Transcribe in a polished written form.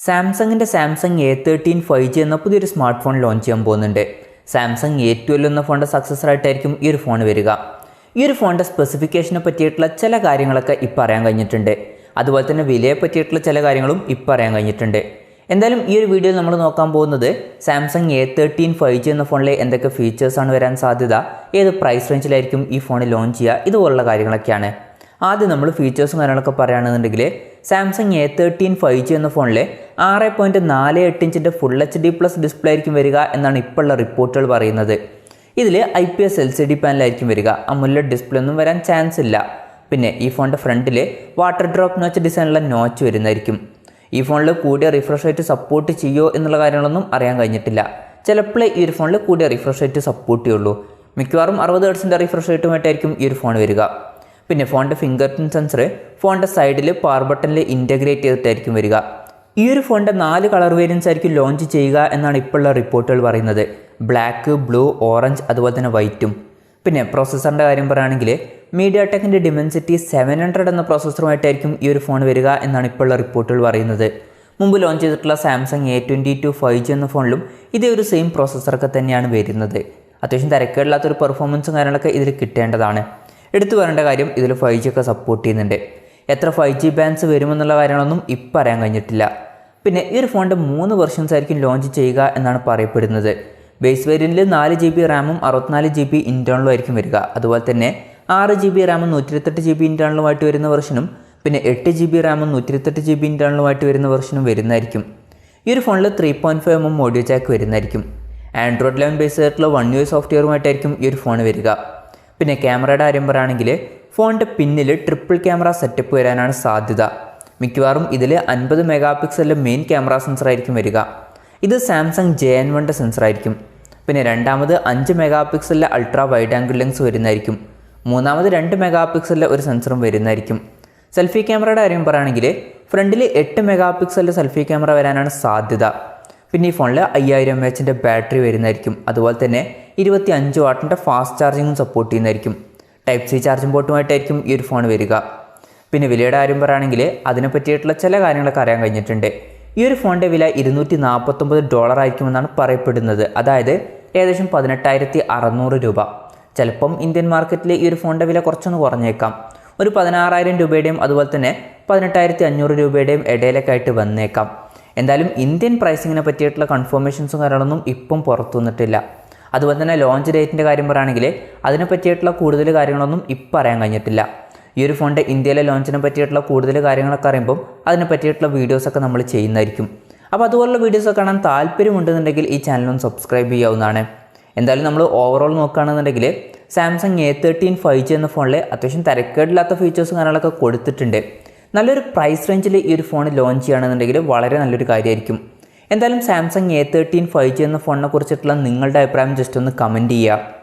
സാംസങ്ങിൻ്റെ A13 5G എന്ന പുതിയൊരു സ്മാർട്ട് ഫോൺ ലോഞ്ച് ചെയ്യാൻ പോകുന്നുണ്ട്. സാംസങ് A12 എന്ന ഫോണിൻ്റെ സക്സസറായിട്ടായിരിക്കും ഈ ഒരു ഫോൺ വരിക. ഈ ഒരു ഫോണിൻ്റെ സ്പെസിഫിക്കേഷനെ പറ്റിയിട്ടുള്ള ചില കാര്യങ്ങളൊക്കെ ഇപ്പോൾ അറിയാൻ കഴിഞ്ഞിട്ടുണ്ട്. അതുപോലെ തന്നെ വിലയെ പറ്റിയിട്ടുള്ള ചില കാര്യങ്ങളും ഇപ്പോൾ അറിയാൻ കഴിഞ്ഞിട്ടുണ്ട്. എന്തായാലും ഈ ഒരു വീഡിയോയിൽ നമ്മൾ നോക്കാൻ പോകുന്നത് സാംസങ് A13 5G എന്ന ഫോണിൽ എന്തൊക്കെ ഫീച്ചേഴ്സാണ് വരാൻ സാധ്യത, ഏത് പ്രൈസ് റേഞ്ചിലായിരിക്കും ഈ ഫോൺ ലോഞ്ച് ചെയ്യുക, ഇതുപോലുള്ള കാര്യങ്ങളൊക്കെയാണ്. ആദ്യം നമ്മൾ ഫീച്ചേഴ്സും കാര്യങ്ങളൊക്കെ പറയുകയാണെന്നുണ്ടെങ്കിൽ സാംസങ് A13 5G എന്ന ഫോണിൽ 6.48 ഇഞ്ചിൻ്റെ ഫുൾ HD+ ഡിസ്പ്ലേ ആയിരിക്കും വരിക എന്നാണ് ഇപ്പോഴുള്ള റിപ്പോർട്ടുകൾ പറയുന്നത്. ഇതിൽ IPS LCD പാനലായിരിക്കും വരിക. അമോലെഡ് ഡിസ്പ്ലേ ഒന്നും വരാൻ ചാൻസ് ഇല്ല. പിന്നെ ഈ ഫോണിൻ്റെ ഫ്രണ്ടിൽ വാട്ടർ ഡ്രോപ്പ് നോച്ച് ഡിസൈനുള്ള നോച്ച് വരുന്നതായിരിക്കും. ഈ ഫോണിൽ കൂടിയ റിഫ്രഷ് റേറ്റ് സപ്പോർട്ട് ചെയ്യുമോ എന്നുള്ള കാര്യങ്ങളൊന്നും അറിയാൻ കഴിഞ്ഞിട്ടില്ല. ചിലപ്പോൾ ഈ ഒരു ഫോണിൽ കൂടിയ റിഫ്രഷ് റേറ്റ് സപ്പോർട്ട് ചെയ്യുള്ളൂ. മിക്കവാറും 60 Hz റിഫ്രഷ് റേറ്റുമായിട്ടായിരിക്കും ഈ ഒരു ഫോൺ വരിക. പിന്നെ ഫോണിൻ്റെ ഫിംഗർ പ്രിൻറ്റ് സെൻസർ ഫോണിൻ്റെ സൈഡിൽ പവർ ബട്ടണിൽ ഇൻറ്റഗ്രേറ്റ് ചെയ്തിട്ടായിരിക്കും വരിക. ഈ ഒരു ഫോണിൻ്റെ 4 കളർ വേരിയൻസ് ആയിരിക്കും ലോഞ്ച് ചെയ്യുക എന്നാണ് ഇപ്പോഴുള്ള റിപ്പോർട്ടുകൾ പറയുന്നത്. ബ്ലാക്ക്, ബ്ലൂ, ഓറഞ്ച്, അതുപോലെ തന്നെ വൈറ്റും. പിന്നെ പ്രോസസ്സറിൻ്റെ കാര്യം പറയുകയാണെങ്കിൽ mediatekൻ്റെ dimensity 700 എന്ന പ്രോസസ്സറുമായിട്ടായിരിക്കും ഈ ഒരു ഫോൺ വരിക എന്നാണ് ഇപ്പോഴുള്ള റിപ്പോർട്ടുകൾ പറയുന്നത്. മുമ്പ് ലോഞ്ച് ചെയ്തിട്ടുള്ള സാംസങ് A22 5G എന്ന ഫോണിലും ഇതേ ഒരു സെയിം പ്രോസസ്സറൊക്കെ തന്നെയാണ് വരുന്നത്. അത്യാവശ്യം തിരക്കേടില്ലാത്തൊരു പെർഫോമൻസും കാര്യങ്ങളൊക്കെ ഇതിൽ കിട്ടേണ്ടതാണ്. എടുത്തു പറയേണ്ട കാര്യം, ഇതിൽ 5G ഒക്കെ സപ്പോർട്ട് ചെയ്യുന്നുണ്ട്. എത്ര 5G ബാൻഡ്സ് വരുമെന്നുള്ള കാര്യങ്ങളൊന്നും ഇപ്പം അറിയാൻ കഴിഞ്ഞിട്ടില്ല. പിന്നെ ഈ ഒരു ഫോണിൻ്റെ 3 വെർഷൻസ് ആയിരിക്കും ലോഞ്ച് ചെയ്യുക എന്നാണ് പറയപ്പെടുന്നത്. ബേസ് വേരിയൻറ്റിൽ 4 GB റാമും 64 GB ഇൻറ്റേർണലും ആയിരിക്കും വരിക. അതുപോലെ തന്നെ 6 GB റാമും 128 GB ഇൻറ്റേർണലുമായിട്ട് വരുന്ന വെർഷനും പിന്നെ 8 GB റാമും 128 GB ഇൻറ്റേർണലുമായിട്ട് വരുന്ന വെർഷനും വരുന്നതായിരിക്കും. ഈ ഒരു ഫോണിൽ 3.5mm ഓഡിയോ ജാക്ക് വരുന്നതായിരിക്കും. ആൻഡ്രോയിഡ് 11 ബേസ് ചെയ്തിട്ടുള്ള 1UI സോഫ്റ്റ്വെയറുമായിട്ടായിരിക്കും ഈ ഒരു ഫോൺ വരിക. പിന്നെ ക്യാമറയുടെ കാര്യം പറയുകയാണെങ്കിൽ ഫോണിൻ്റെ പിന്നിൽ ട്രിപ്പിൾ ക്യാമറ സെറ്റപ്പ് വരാനാണ് സാധ്യത. മിക്കവാറും ഇതിൽ 50 MP മെയിൻ ക്യാമറ സെൻസർ ആയിരിക്കും വരിക. ഇത് സാംസങ് JN1 സെൻസറായിരിക്കും. പിന്നെ രണ്ടാമത് 5 MP ultra wide angle lens വരുന്നതായിരിക്കും. മൂന്നാമത് 2 MP ഒരു സെൻസറും വരുന്നതായിരിക്കും. സെൽഫി ക്യാമറയുടെ കാര്യം പറയുകയാണെങ്കിൽ ഫ്രണ്ടിൽ 8 MP സെൽഫി ക്യാമറ വരാനാണ് സാധ്യത. പിന്നെ ഈ ഫോണിൽ 5000 mAh ബാറ്ററി വരുന്നതായിരിക്കും. അതുപോലെ തന്നെ 25 വാട്ടിൻ്റെ ഫാസ്റ്റ് ചാർജിങ്ങും സപ്പോർട്ട് ചെയ്യുന്നതായിരിക്കും. Type-C ചാർജിംഗ് പോർട്ടുമായിട്ടായിരിക്കും ഈ ഒരു ഫോൺ വരിക. പിന്നെ വിലയുടെ കാര്യം പറയുകയാണെങ്കിൽ അതിനെ പറ്റിയിട്ടുള്ള ചില കാര്യങ്ങളൊക്കെ അറിയാൻ കഴിഞ്ഞിട്ടുണ്ട്. ഈ ഒരു ഫോണിൻ്റെ വില $249 ആയിരിക്കുമെന്നാണ് പറയപ്പെടുന്നത്. അതായത് ഏകദേശം 18,600 രൂപ. ചിലപ്പം ഇന്ത്യൻ മാർക്കറ്റിൽ ഈ ഒരു ഫോണിൻ്റെ വില കുറച്ചൊന്ന് കുറഞ്ഞേക്കാം. ഒരു 16,000 രൂപയുടെയും അതുപോലെ തന്നെ 18,500 രൂപയുടെയും ഇടയിലൊക്കെ ആയിട്ട് വന്നേക്കാം. എന്തായാലും ഇന്ത്യൻ പ്രൈസിങ്ങിനെ പറ്റിയിട്ടുള്ള കൺഫർമേഷൻസും കാര്യങ്ങളൊന്നും ഇപ്പം പുറത്തു വന്നിട്ടില്ല. അതുപോലെ തന്നെ ലോഞ്ച് ഡേറ്റിൻ്റെ കാര്യം പറയുകയാണെങ്കിൽ അതിനെ പറ്റിയിട്ടുള്ള കൂടുതൽ കാര്യങ്ങളൊന്നും ഇപ്പം അറിയാൻ കഴിഞ്ഞിട്ടില്ല. ഈ ഒരു ഫോണിൻ്റെ ഇന്ത്യയിലെ ലോഞ്ചിനെ പറ്റിയിട്ടുള്ള കൂടുതൽ കാര്യങ്ങളൊക്കെ അറിയുമ്പം അതിനെ പറ്റിയിട്ടുള്ള വീഡിയോസൊക്കെ നമ്മൾ ചെയ്യുന്നതായിരിക്കും. അപ്പോൾ അതുപോലുള്ള വീഡിയോസൊക്കെ കാണാൻ താല്പര്യമുണ്ടെന്നുണ്ടെങ്കിൽ ഈ ചാനലൊന്ന് സബ്സ്ക്രൈബ് ചെയ്യാവുന്നതാണ്. എന്തായാലും നമ്മൾ ഓവറോൾ നോക്കുകയാണെന്നുണ്ടെങ്കിൽ സാംസങ് A13 5G എന്ന ഫോണിൽ അത്യാവശ്യം തിരക്കേടില്ലാത്ത ഫീച്ചേഴ്സും കാര്യങ്ങളൊക്കെ കൊടുത്തിട്ടുണ്ട്. നല്ലൊരു പ്രൈസ് റേഞ്ചിൽ ഈ ഒരു ഫോൺ ലോഞ്ച് ചെയ്യുകയാണെന്നുണ്ടെങ്കിൽ വളരെ നല്ലൊരു കാര്യമായിരിക്കും. എന്തായാലും സാംസങ് A13 5G എന്ന ഫോണിനെ കുറിച്ചിട്ടുള്ള നിങ്ങളുടെ അഭിപ്രായം ജസ്റ്റ് ഒന്ന് കമൻറ്റ് ചെയ്യുക.